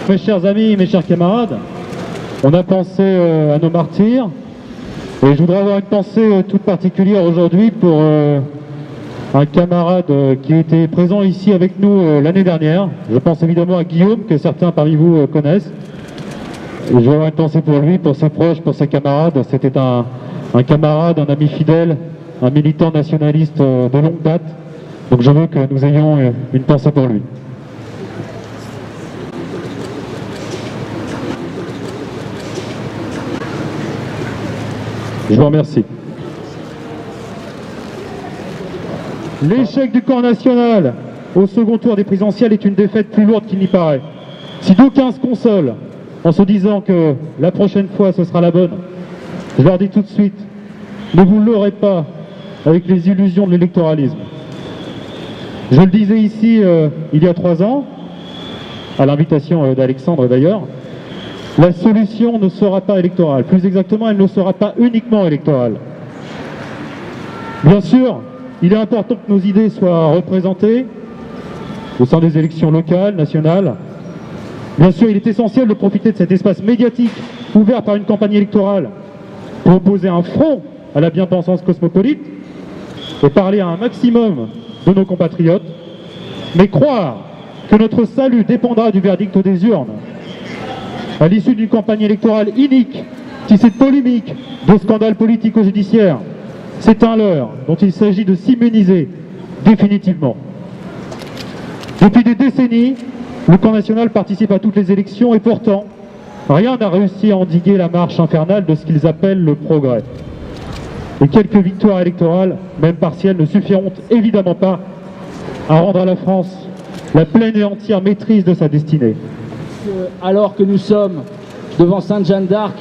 mes chers amis, mes chers camarades, on a pensé à nos martyrs, et je voudrais avoir une pensée toute particulière aujourd'hui pour un camarade qui était présent ici avec nous l'année dernière. Je pense évidemment à Guillaume, que certains parmi vous connaissent. Et je veux avoir une pensée pour lui, pour ses proches, pour ses camarades. C'était un camarade, un ami fidèle, un militant nationaliste de longue date. Donc je veux que nous ayons une pensée pour lui. Je vous remercie. L'échec du camp national au second tour des présidentielles est une défaite plus lourde qu'il n'y paraît. Si d'aucuns se consolent en se disant que la prochaine fois ce sera la bonne, je leur dis tout de suite, ne vous leurrez pas avec les illusions de l'électoralisme. Je le disais ici il y a 3 ans, à l'invitation d'Alexandre d'ailleurs, la solution ne sera pas électorale. Plus exactement, elle ne sera pas uniquement électorale. Bien sûr, il est important que nos idées soient représentées au sein des élections locales, nationales. Bien sûr, il est essentiel de profiter de cet espace médiatique ouvert par une campagne électorale pour opposer un front à la bien-pensance cosmopolite et parler à un maximum de nos compatriotes. Mais croire que notre salut dépendra du verdict des urnes à l'issue d'une campagne électorale inique, tissée de polémiques, de scandales politico-judiciaires, c'est un leurre dont il s'agit de s'immuniser définitivement. Depuis des décennies, le camp national participe à toutes les élections et pourtant, rien n'a réussi à endiguer la marche infernale de ce qu'ils appellent le progrès. Et quelques victoires électorales, même partielles, ne suffiront évidemment pas à rendre à la France la pleine et entière maîtrise de sa destinée. Alors que nous sommes devant Sainte-Jeanne d'Arc,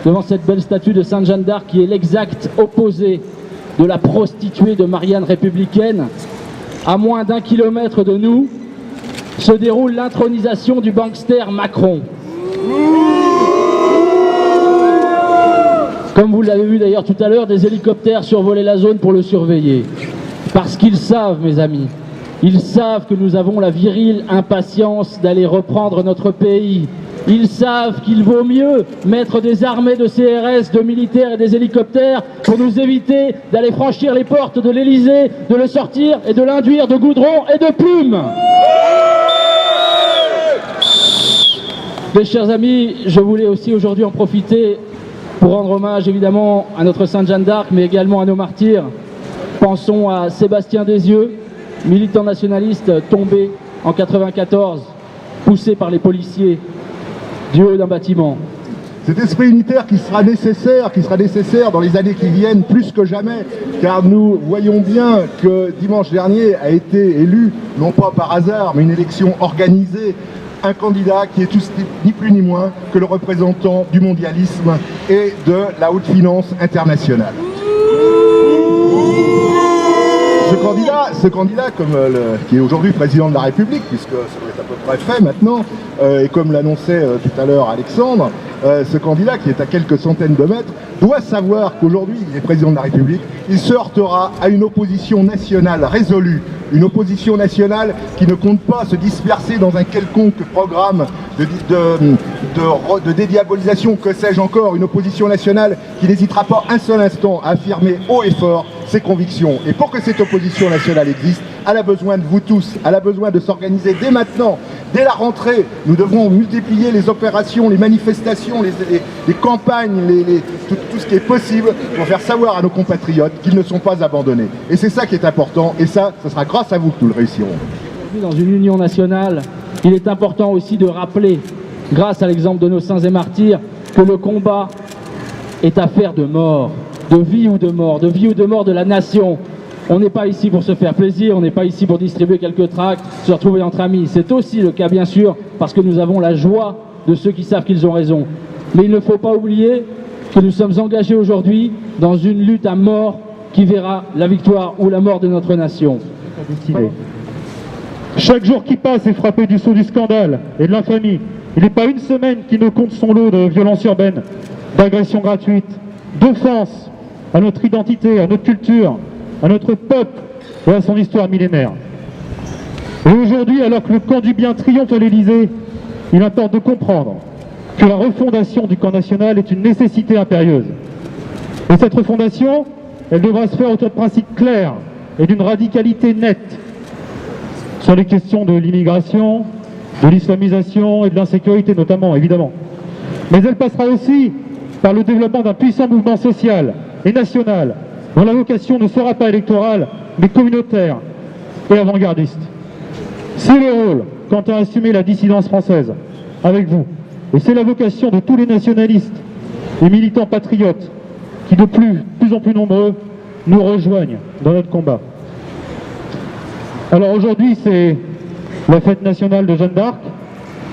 devant cette belle statue de Sainte-Jeanne d'Arc qui est l'exact opposé de la prostituée de Marianne républicaine, à moins d'1 kilomètre de nous, se déroule l'intronisation du bankster Macron. Comme vous l'avez vu d'ailleurs tout à l'heure, des hélicoptères survolaient la zone pour le surveiller. Parce qu'ils savent, mes amis, ils savent que nous avons la virile impatience d'aller reprendre notre pays. Ils savent qu'il vaut mieux mettre des armées de CRS, de militaires et des hélicoptères pour nous éviter d'aller franchir les portes de l'Élysée, de le sortir et de l'induire de goudron et de plumes. Mes chers amis, je voulais aussi aujourd'hui en profiter pour rendre hommage évidemment à notre Sainte-Jeanne d'Arc, mais également à nos martyrs. Pensons à Sébastien Desieux, militant nationaliste tombé en 94, poussé par les policiers du haut d'un bâtiment. Cet esprit unitaire qui sera nécessaire dans les années qui viennent plus que jamais, car nous voyons bien que dimanche dernier a été élu, non pas par hasard, mais une élection organisée, un candidat qui est ni plus ni moins que le représentant du mondialisme et de la haute finance internationale. Ce candidat qui est aujourd'hui président de la République, puisque ça doit être à peu près fait maintenant, et comme l'annonçait tout à l'heure Alexandre, ce candidat qui est à quelques centaines de mètres, doit savoir qu'aujourd'hui il est président de la République, il se heurtera à une opposition nationale résolue, une opposition nationale qui ne compte pas se disperser dans un quelconque programme de dédiabolisation, que sais-je encore, une opposition nationale qui n'hésitera pas un seul instant à affirmer haut et fort ses convictions. Et pour que cette opposition nationale existe, elle a besoin de vous tous, elle a besoin de s'organiser dès maintenant, dès la rentrée. Nous devrons multiplier les opérations, les manifestations, les campagnes, tout ce qui est possible pour faire savoir à nos compatriotes qu'ils ne sont pas abandonnés. Et c'est ça qui est important, et ça sera grâce à vous que nous le réussirons. Dans une union nationale, il est important aussi de rappeler, grâce à l'exemple de nos saints et martyrs, que le combat est affaire de mort, de vie ou de mort de la nation. On n'est pas ici pour se faire plaisir, on n'est pas ici pour distribuer quelques tracts, se retrouver entre amis. C'est aussi le cas, bien sûr, parce que nous avons la joie de ceux qui savent qu'ils ont raison. Mais il ne faut pas oublier que nous sommes engagés aujourd'hui dans une lutte à mort qui verra la victoire ou la mort de notre nation. Chaque jour qui passe est frappé du sceau du scandale et de l'infamie. Il n'est pas une semaine qui ne compte son lot de violences urbaines, d'agressions gratuites, d'offenses à notre identité, à notre culture, à notre peuple et à son histoire millénaire. Et aujourd'hui, alors que le camp du bien triomphe à l'Élysée, il importe de comprendre que la refondation du camp national est une nécessité impérieuse. Et cette refondation, elle devra se faire autour de principes clairs et d'une radicalité nette sur les questions de l'immigration, de l'islamisation et de l'insécurité notamment, évidemment. Mais elle passera aussi par le développement d'un puissant mouvement social et national dont la vocation ne sera pas électorale, mais communautaire et avant-gardiste. C'est le rôle quant à assumer la dissidence française avec vous. Et c'est la vocation de tous les nationalistes et militants patriotes qui, de plus en plus nombreux, nous rejoignent dans notre combat. Alors aujourd'hui, c'est la fête nationale de Jeanne d'Arc,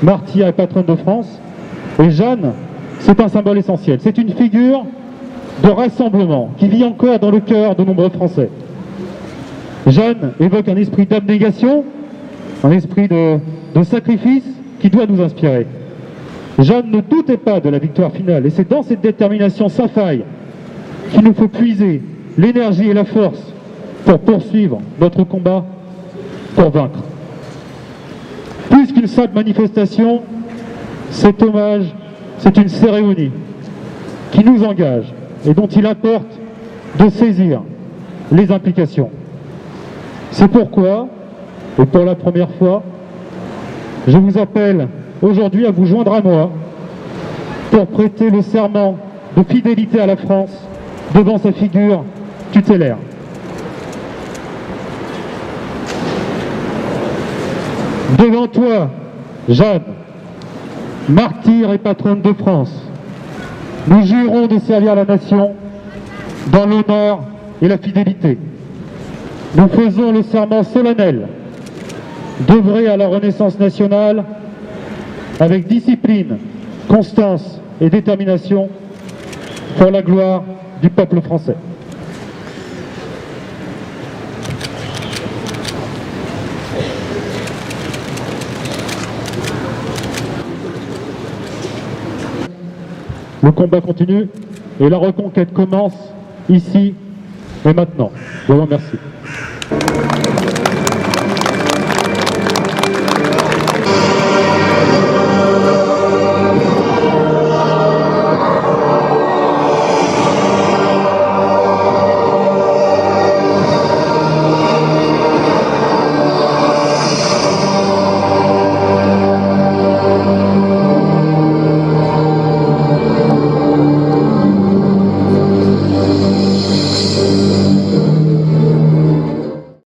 martyre et patronne de France. Et Jeanne, c'est un symbole essentiel. C'est une figure de rassemblement qui vit encore dans le cœur de nombreux Français. Jeanne évoque un esprit d'abnégation, un esprit de sacrifice qui doit nous inspirer. Jeanne ne doutait pas de la victoire finale et c'est dans cette détermination sans faille qu'il nous faut puiser l'énergie et la force pour poursuivre notre combat pour vaincre. Plus qu'une simple manifestation, cet hommage, c'est une cérémonie qui nous engage et dont il importe de saisir les implications. C'est pourquoi, et pour la première fois, je vous appelle aujourd'hui à vous joindre à moi pour prêter le serment de fidélité à la France devant sa figure tutélaire. Devant toi, Jeanne, martyre et patronne de France, nous jurons de servir la nation dans l'honneur et la fidélité. Nous faisons le serment solennel d'œuvrer à la renaissance nationale avec discipline, constance et détermination pour la gloire du peuple français. Le combat continue et la reconquête commence ici et maintenant. Je vous remercie.